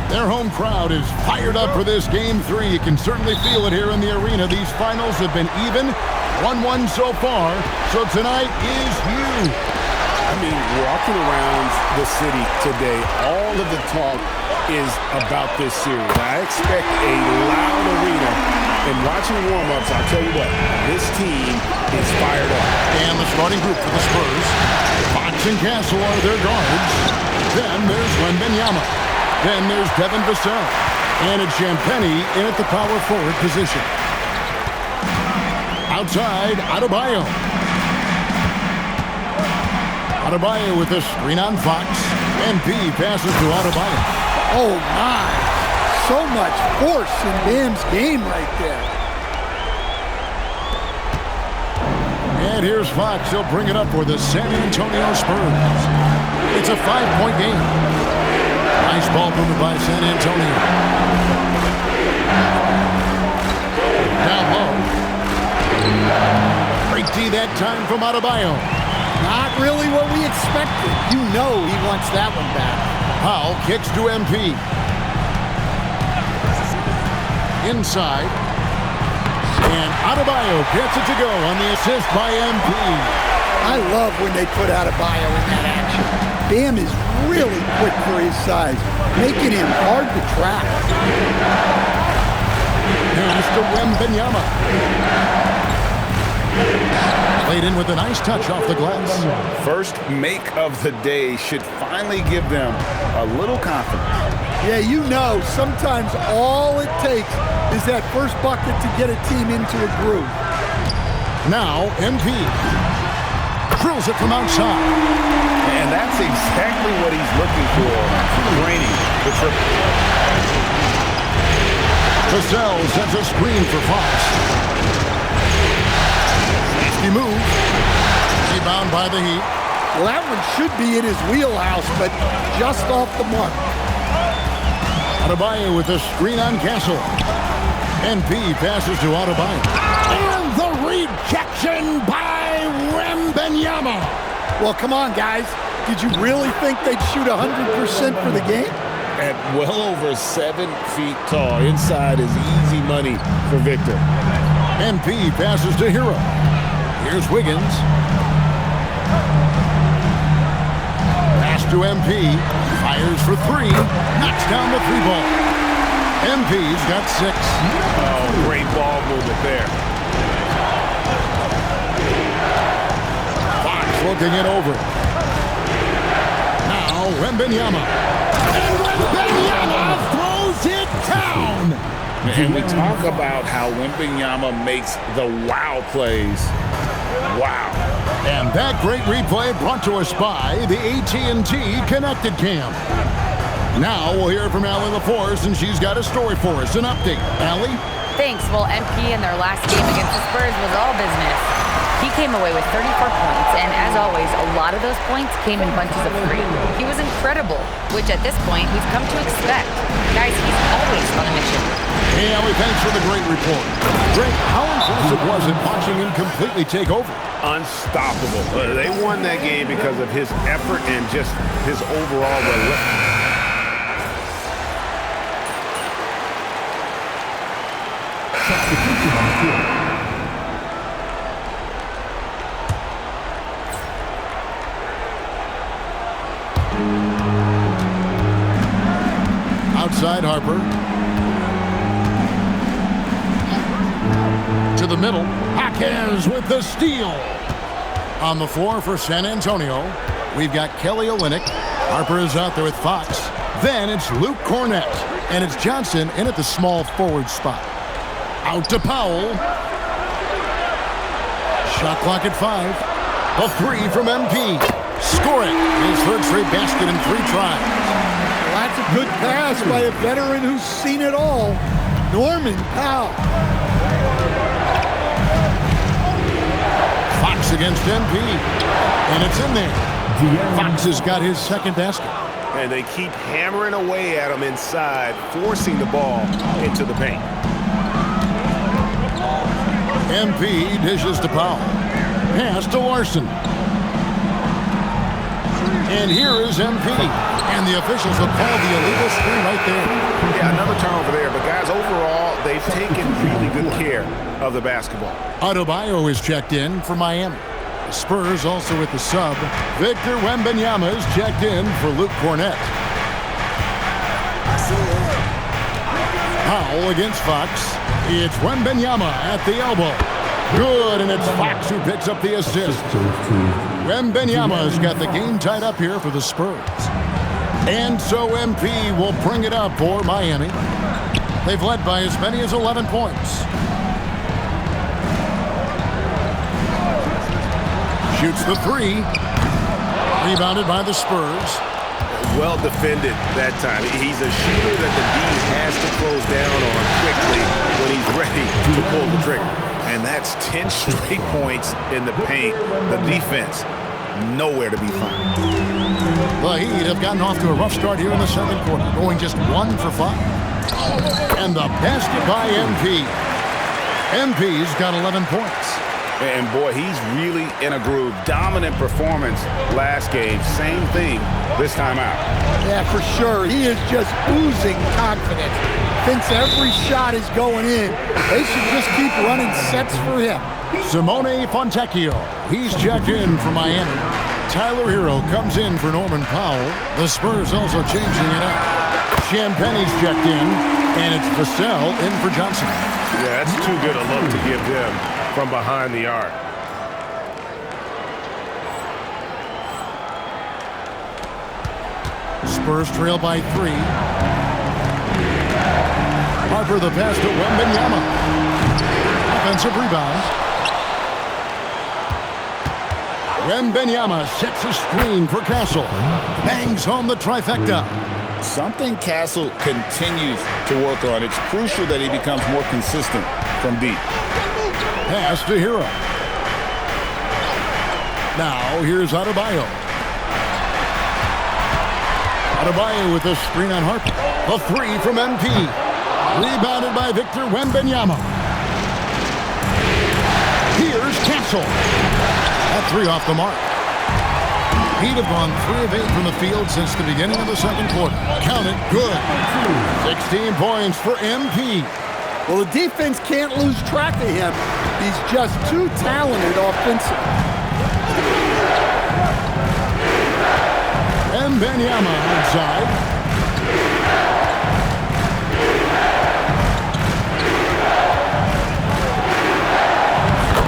Their home crowd is fired up for this Game 3. You can certainly feel it here in the arena. These finals have been even, 1-1 so far, so tonight is huge. I mean, walking around the city today, all of the talk is about this series. I expect a loud arena, and watching warm-ups, I'll tell you what, this team is fired up. And the starting group for the Spurs, Fox and Castle are their guards. Then there's Wembanyama. Then there's Devin Vassell. And it's Champagnie in at the power forward position. Outside, Adebayo. Adebayo with a screen on Fox. MP passes to Adebayo. Oh, my. So much force in Bam's game right there. And here's Fox. He'll bring it up for the San Antonio Spurs. It's a 5-point game. Nice ball movement by San Antonio. Down low. Great D that time from Adebayo. Not really what we expected. You know he wants that one back. Powell kicks to MP. Inside. And Adebayo gets it to go on the assist by MP. I love when they put Adebayo in that action. Bam is really quick for his size, making him hard to track. Pass to Wembanyama. Played in with a nice touch off the glass. First make of the day should finally give them a little confidence. Yeah, you know, sometimes all it takes is that first bucket to get a team into a groove. Now, MP drills it from outside. And that's exactly what he's looking for. Draining the triple. Vassell sends a screen for Fox. Nasty move. Rebound by the Heat. Well, that one should be in his wheelhouse, but just off the mark. Adebayo with a screen on Castle. MP passes to Adebayo. And the rejection by Wembanyama. Well, come on, guys. Did you really think they'd shoot 100% for the game? At well over 7 feet tall, inside is easy money for Victor. MP passes to Hero. Here's Wiggins. Pass to MP. Fires for 3. Knocks down the 3-ball. MP's got 6. Oh, great ball movement there. Fox looking it over. Now Wembanyama. And Wembanyama throws it down. And we talk about how Wembanyama makes the wow plays. Wow. And that great replay brought to us by the AT&T Connected Cam. Now we'll hear from Allie LaForce, and she's got a story for us. An update. Allie? Thanks. Well, MP in their last game against the Spurs was all business. He came away with 34 points, and as always, a lot of those points came in bunches of 3. He was incredible, which at this point we've come to expect. Guys, he's always on a mission. Hey, Allie, thanks for the great report. Greg, how impressive was it watching him completely take over? Unstoppable. They won that game because of his effort and just his overall relentlessness. Substitution on the field. Outside Harper. To the middle. Jaquez with the steal. On the floor for San Antonio, we've got Kelly Olynyk. Harper is out there with Fox. Then it's Luke Cornett. And it's Johnson in at the small forward spot. Out to Powell. Shot clock at 5. A 3 from MP. Score it. His third straight basket in 3 tries. Well, that's a good pass by a veteran who's seen it all. Norman Powell. Fox against MP. And it's in there. Fox has got his second basket. And they keep hammering away at him inside, forcing the ball into the paint. MP dishes to Powell. Pass to Larson. And here is MP. And the officials have called the illegal screen right there. they've taken really good care of the basketball. Adebayo is checked in for Miami. The Spurs also with the sub. Victor Wembanyama is checked in for Luke Cornett. Powell against Fox. It's Wembanyama at the elbow. Good, and it's Fox who picks up the assist. Wembanyama's got the game tied up here for the Spurs. And so MP will bring it up for Miami. They've led by as many as 11 points. Shoots the three. Rebounded by the Spurs. Well defended that time. He's a shooter that the D has to close down on quickly when he's ready to pull the trigger. And that's 10 straight points in the paint. The defense, nowhere to be found. The Heat have gotten off to a rough start here in the second quarter, going just 1 for 5. And the basket by MP. MP's got 11 points. And boy, he's really in a groove. Dominant performance last game. Same thing this time out. Yeah, for sure. He is just oozing confidence. Thinks every shot is going in. They should just keep running sets for him. Simone Fontecchio. He's checked in for Miami. Tyler Hero comes in for Norman Powell. The Spurs also changing it up. Champagne's checked in, and it's Vassell in for Johnson. Yeah, that's too good a look to give them from behind the arc. Spurs trail by 3. Harper the pass to Wembanyama. Offensive rebound. Wembanyama sets a screen for Castle. Bangs home the trifecta. Something Castle continues to work on. It's crucial that he becomes more consistent from deep. Pass to Hero. Now here's Adebayo. Adebayo with a screen on Harper. A three from MP. Rebounded by Victor Wembanyama. Here's Castle. That three off the mark. Heat have gone 3 of 8 from the field since the beginning of the second quarter. Count it, good. 16 points for MP. Well, the defense can't lose track of him. He's just too talented offensively. Wembanyama outside.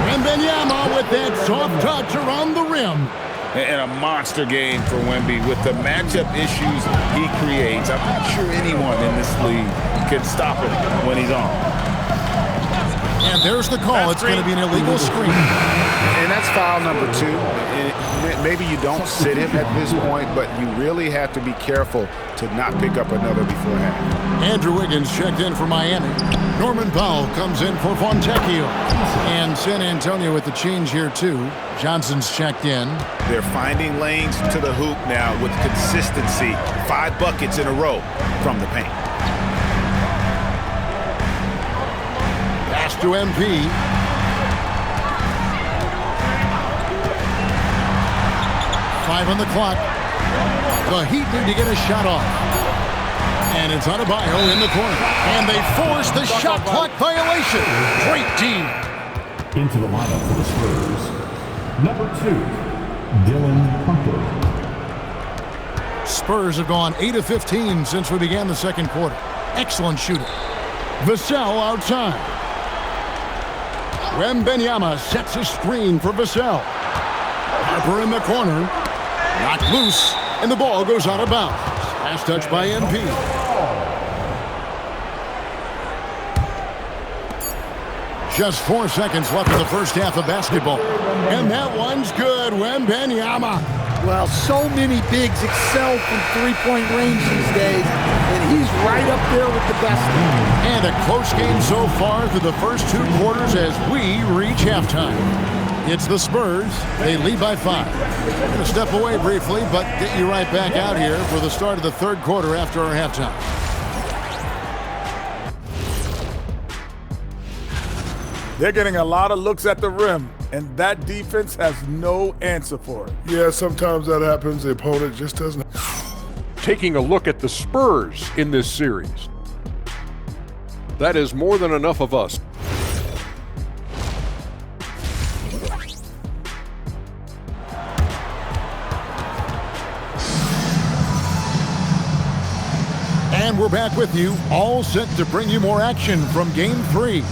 Wembanyama with that soft touch around the rim. And a monster game for Wemby with the matchup issues he creates. I'm not sure anyone in this league can stop him when he's on. And there's the call. It's going to be an illegal screen. And that's foul number 2. And maybe you don't sit him at this point, but you really have to be careful to not pick up another beforehand. Andrew Wiggins checked in for Miami. Norman Powell comes in for Fontecchio. And San Antonio with the change here too. Johnson's checked in. They're finding lanes to the hoop now with consistency. 5 buckets in a row from the paint. Pass to MP. Five on the clock. The Heat need to get a shot off. And it's Adebayo in the corner. And they force the shot clock violation. Great team. Into the lineup for the Spurs, number 2, Dylan Hunter. Spurs have gone 8 of 15 since we began the second quarter. Excellent shooting. Vassell outside. Wembanyama sets a screen for Vassell. Harper in the corner. Knocked loose, and the ball goes out of bounds. Last touch by MP. Just 4 seconds left in the first half of basketball. And that one's good. Wembanyama. Well, so many bigs excel from three-point range these days, and he's right up there with the best. And a close game so far through the first 2 quarters as we reach halftime. It's the Spurs. They lead by 5. We're going to step away briefly, but get you right back out here for the start of the third quarter after our halftime. They're getting a lot of looks at the rim, and that defense has no answer for it. Yeah, sometimes that happens. The opponent just doesn't. Taking a look at the Spurs in this series. That is more than enough of us. And we're back with you, all set to bring you more action from Game 3.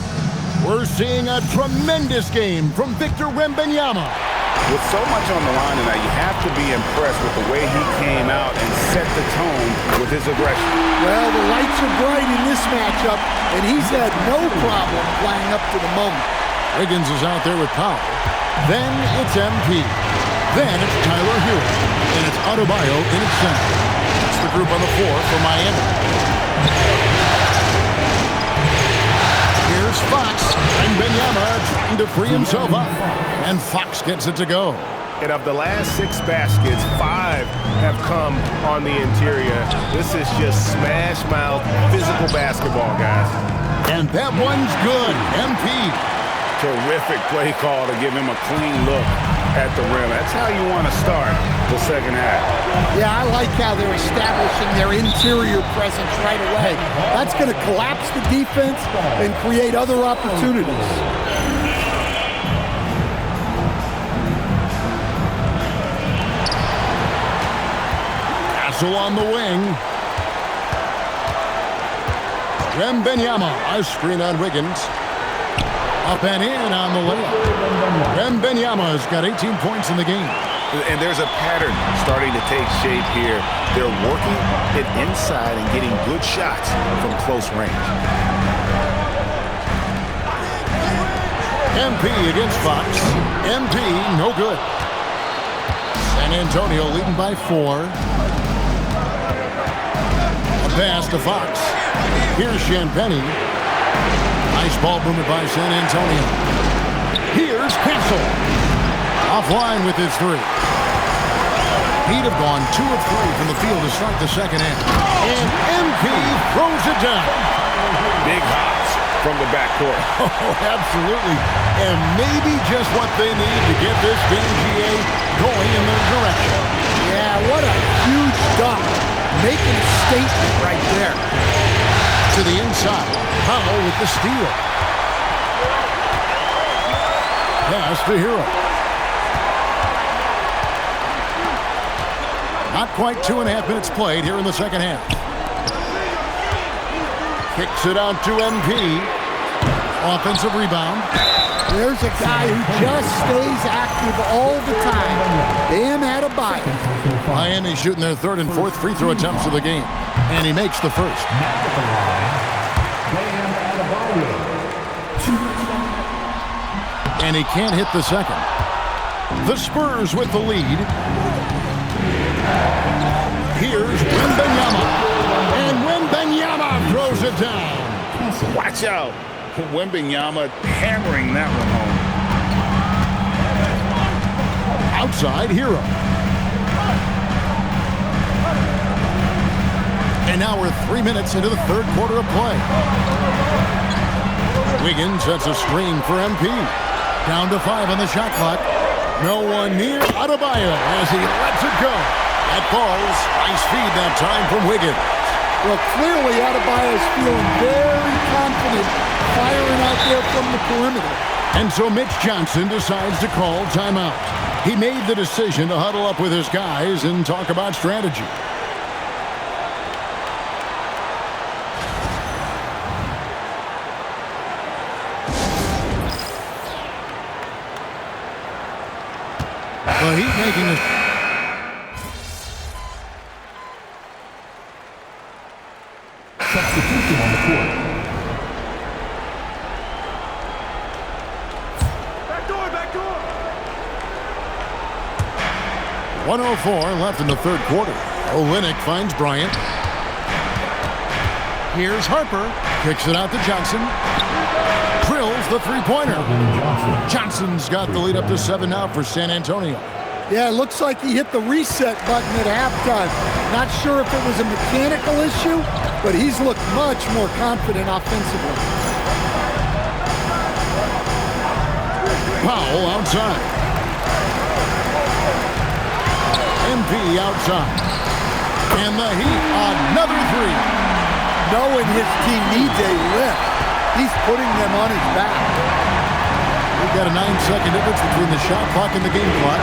We're seeing a tremendous game from Victor Wembanyama. With so much on the line tonight, you have to be impressed with the way he came out and set the tone with his aggression. Well, the lights are bright in this matchup, and he's had no problem flying up to the moment. Wiggins is out there with Powell. Then it's MP. Then it's Tyler Hero. And it's Adebayo in its center. That's the group on the floor for Miami. Here's Fox. And Wembanyama trying to free himself up. And Fox gets it to go. And of the last 6 baskets, 5 have come on the interior. This is just smash-mouth physical basketball, guys. And that one's good. MP. Terrific play call to give him a clean look at the rim. That's how you want to start the second half. Yeah, I like how they're establishing their interior presence right away. That's going to collapse the defense and create other opportunities. Castle on the wing. Wembanyama, a screen on Wiggins. Up and in on the layup. Wembanyama's got 18 points in the game. And there's a pattern starting to take shape here. They're working it inside and getting good shots from close range. MP against Fox. MP, no good. San Antonio leading by 4. A pass to Fox. Here's Champagnie. Nice ball movement by San Antonio. Here's Castle. Offline with his 3. He'd have gone 2 of 3 from the field to start the second half. And MP throws it down. Big hops from the backcourt. Oh, absolutely. And maybe just what they need to get this game, GA, going in their direction. Yeah, what a huge dunk. Making a statement right there. To the inside. Powell with the steal. Pass to Hero. Not quite 2.5 minutes played here in the second half. Kicks it out to MP. Offensive rebound. There's a guy who just stays active all the time. Bam Adebayo. Miami shooting their 3rd and 4th free throw attempts of the game. And he makes the first. And he can't hit the second. The Spurs with the lead. Here's Wembanyama. And Wembanyama throws it down. Watch out. Wembanyama hammering that one home. Outside Hero. And now we're 3 minutes into the 3rd quarter of play. Wiggins sets a screen for MP. Down to 5 on the shot clock. No one near Adebayo as he lets it go. That falls. Nice feed that time from Wiggins. Well, clearly Adebayo's feeling very confident firing out there from the perimeter. And so Mitch Johnson decides to call timeout. He made the decision to huddle up with his guys and talk about strategy. The Heat making a substitution on the court. Back door. 1:04 left in the 3rd quarter. Olynyk finds Bryant. Here's Harper. Kicks it out to Johnson. Drills the 3-pointer. Johnson's got the lead up to 7 now for San Antonio. Yeah, it looks like he hit the reset button at halftime. Not sure if it was a mechanical issue, but he's looked much more confident offensively. Powell outside. MP outside. And the Heat, another 3. knowing his team needs a lift, he's putting them on his back. We've got a 9-second difference between the shot clock and the game clock.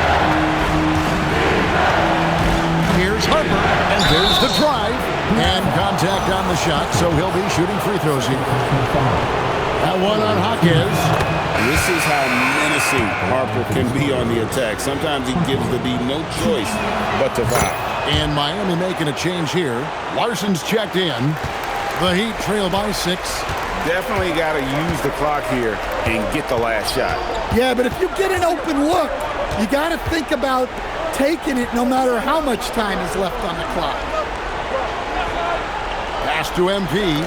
Here's Harper, and there's the drive. And contact on the shot, so he'll be shooting free throws here. That one on Hawkins. This is how menacing Harper can be on the attack. Sometimes he gives the D no choice but to foul. And Miami making a change here. Larson's checked in. The Heat trail by 6. Definitely got to use the clock here and get the last shot. Yeah, but if you get an open look, you got to think about taking it no matter how much time is left on the clock. Pass to MP.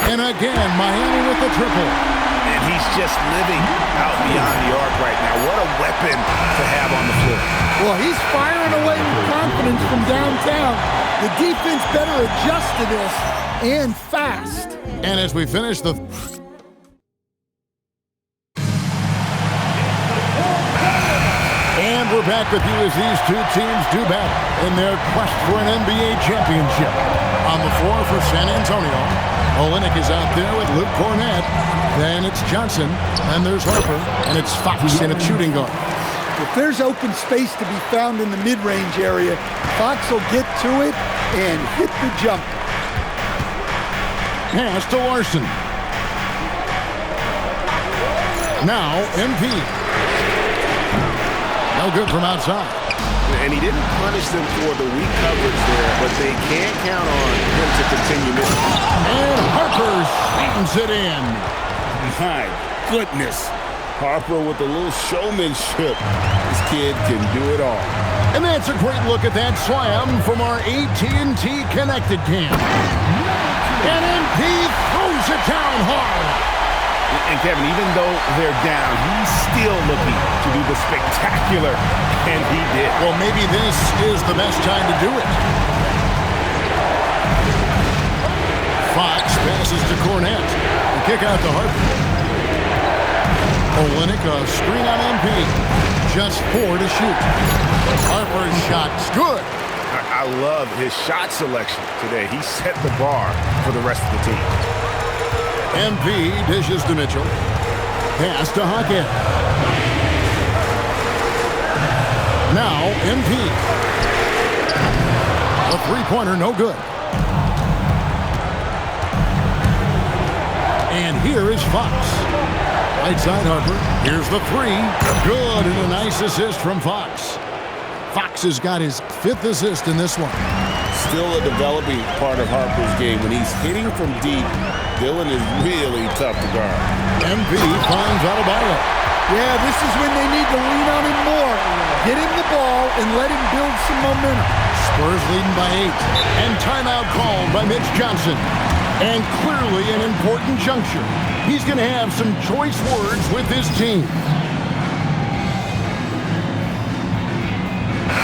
And again, Miami with the triple. And he's just living out beyond the arc right now. What a weapon to have on the floor. Well, he's firing away with confidence from downtown. The defense better adjust to this, and fast. And as we finish the... And we're back with you as these two teams do battle in their quest for an NBA championship. On the floor for San Antonio, Olynyk is out there with Luke Cornett. Then it's Johnson, and there's Harper, and it's Fox in a shooting guard. If there's open space to be found in the mid-range area, Fox will get to it and hit the jump. Pass to Larson. Now, MP. No good from outside. And he didn't punish them for the weak coverage there, but they can't count on him to continue missing. And Harper slams it in. My goodness. Harper with a little showmanship. This kid can do it all. And that's a great look at that slam from our AT&T Connected cam. And MP throws it down hard. And Kevin, even though they're down, he's still looking to do the spectacular, and he did. Well, maybe this is the best time to do it. Fox passes to Cornett. The kick out to Harper. Olynyk, a screen on MP. Just 4 to shoot. Harper's shot's good. I love his shot selection today. He set the bar for the rest of the team. MP dishes to Mitchell. Pass to Hawkins. Now MP. A three-pointer, no good. And here is Fox. Right side Harper. Here's the 3. Good, and a nice assist from Fox. Fox has got his 5th assist in this one. Still a developing part of Harper's game. When he's hitting from deep, Dillon is really tough to guard. MP finds Adebayo. Yeah, this is when they need to lean on him more. Get him the ball and let him build some momentum. Spurs leading by 8. And timeout called by Mitch Johnson. And clearly an important juncture. He's going to have some choice words with his team.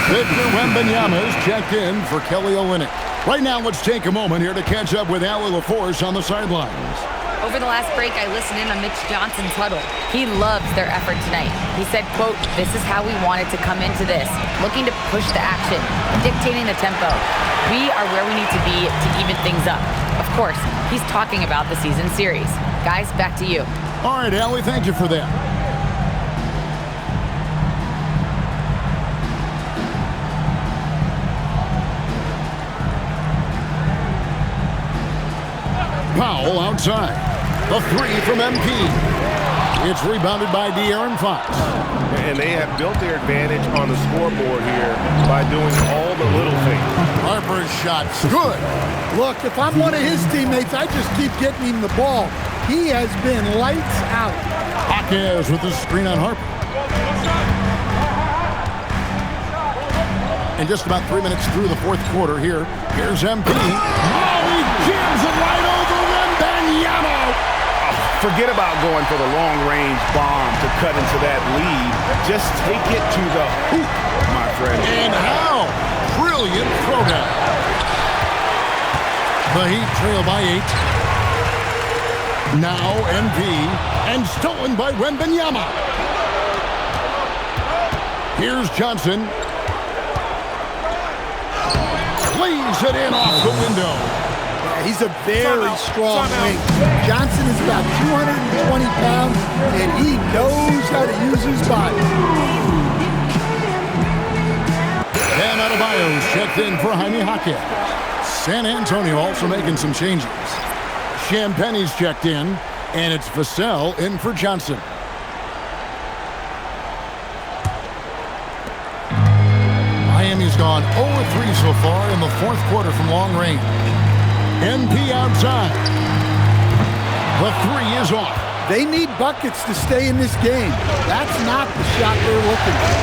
Victor Wembanyama is checked in for Kelly Olynyk. Right now, let's take a moment here to catch up with Allie LaForce on the sidelines. Over the last break, I listened in on Mitch Johnson's huddle. He loves their effort tonight. He said, quote, "This is how we wanted to come into this, looking to push the action, dictating the tempo. We are where we need to be to even things up." Of course, he's talking about the season series. Guys, back to you. All right, Allie, thank you for that. Powell outside. The 3 from MP. It's rebounded by De'Aaron Fox. And they have built their advantage on the scoreboard here by doing all the little things. Harper's shot's good. Look, if I'm one of his teammates, I just keep getting him the ball. He has been lights out. Hawkins with the screen on Harper. And just about 3 minutes through the 4th quarter here. Here's MP. Oh, he jams it right over Wembanyama. Forget about going for the long-range bomb to cut into that lead. Just take it to the hoop, my friend. And how? Brilliant throwdown. The Heat trail by 8. Now MP. And stolen by Wembanyama. Here's Johnson. Leaves it in off the window. he's a very strong wing. Johnson is about 220 pounds, and he knows how to use his body. And Adebayo's checked in for Jaime Jaquez. San Antonio also making some changes. Champagne's checked in, and it's Vassell in for Johnson. Miami's gone 0-3 so far in the fourth quarter from long range. MP outside. The three is off. They need buckets to stay in this game. That's not the shot they're looking for.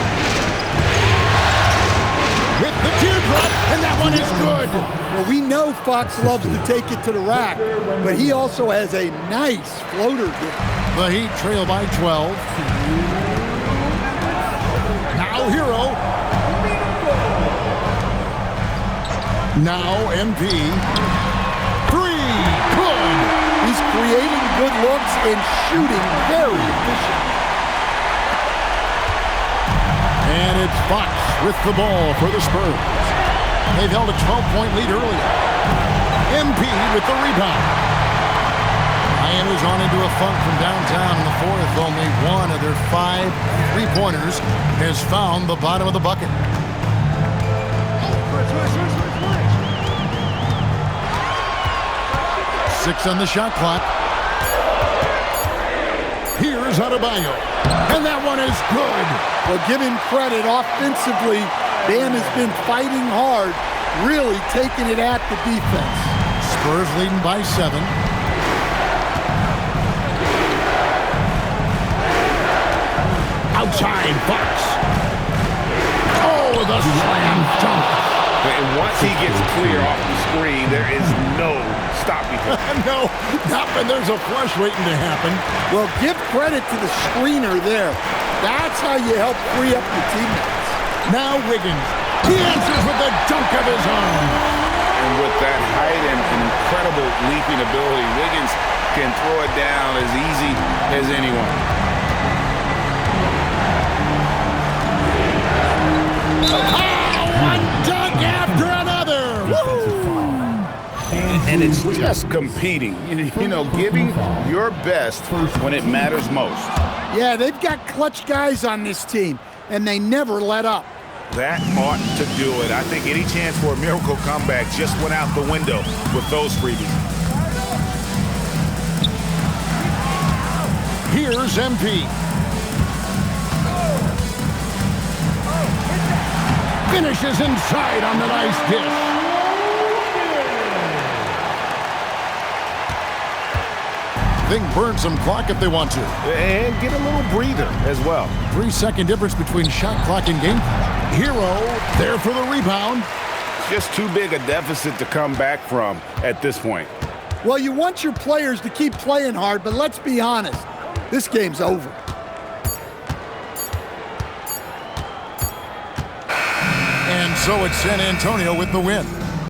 With the teardrop, and that one is good. Well, we know Fox loves to take it to the rack, but he also has a nice floater game. The Heat trail by 12. Now Hero. Now MP. Three. Good. He's creating good looks and shooting very efficient. And it's Fox with the ball for the Spurs. They've held a 12-point lead earlier. MP with the rebound. Miami's on into a funk from downtown in the fourth. Only one of their 5 3-pointers has found the bottom of the bucket. Six on the shot clock. Here's Adebayo. And that one is good. Well, give him credit. Offensively, Bam has been fighting hard, really taking it at the defense. Spurs leading by 7. Outside, Fox. Oh, the slam dunk. And once he gets clear off the screen, there is no stopping him. No, not when there's a flush waiting to happen. Well, give credit to the screener there. That's how you help free up your teammates. Now Wiggins. He answers with the dunk of his own. And with that height and incredible leaping ability, Wiggins can throw it down as easy as anyone. One dunk after another. Woo! And it's just competing, you know, giving your best when it matters most. Yeah, they've got clutch guys on this team, and they never let up. That ought to do it. I think any chance for a miracle comeback just went out the window with those freebies. Here's MP. Finishes inside on the nice dish. They can burn some clock if they want to. And get a little breather as well. 3-second difference between shot clock and game clock. Hero there for the rebound. Just too big a deficit to come back from at this point. Well, you want your players to keep playing hard, but let's be honest. This game's over. And so it's San Antonio with the win.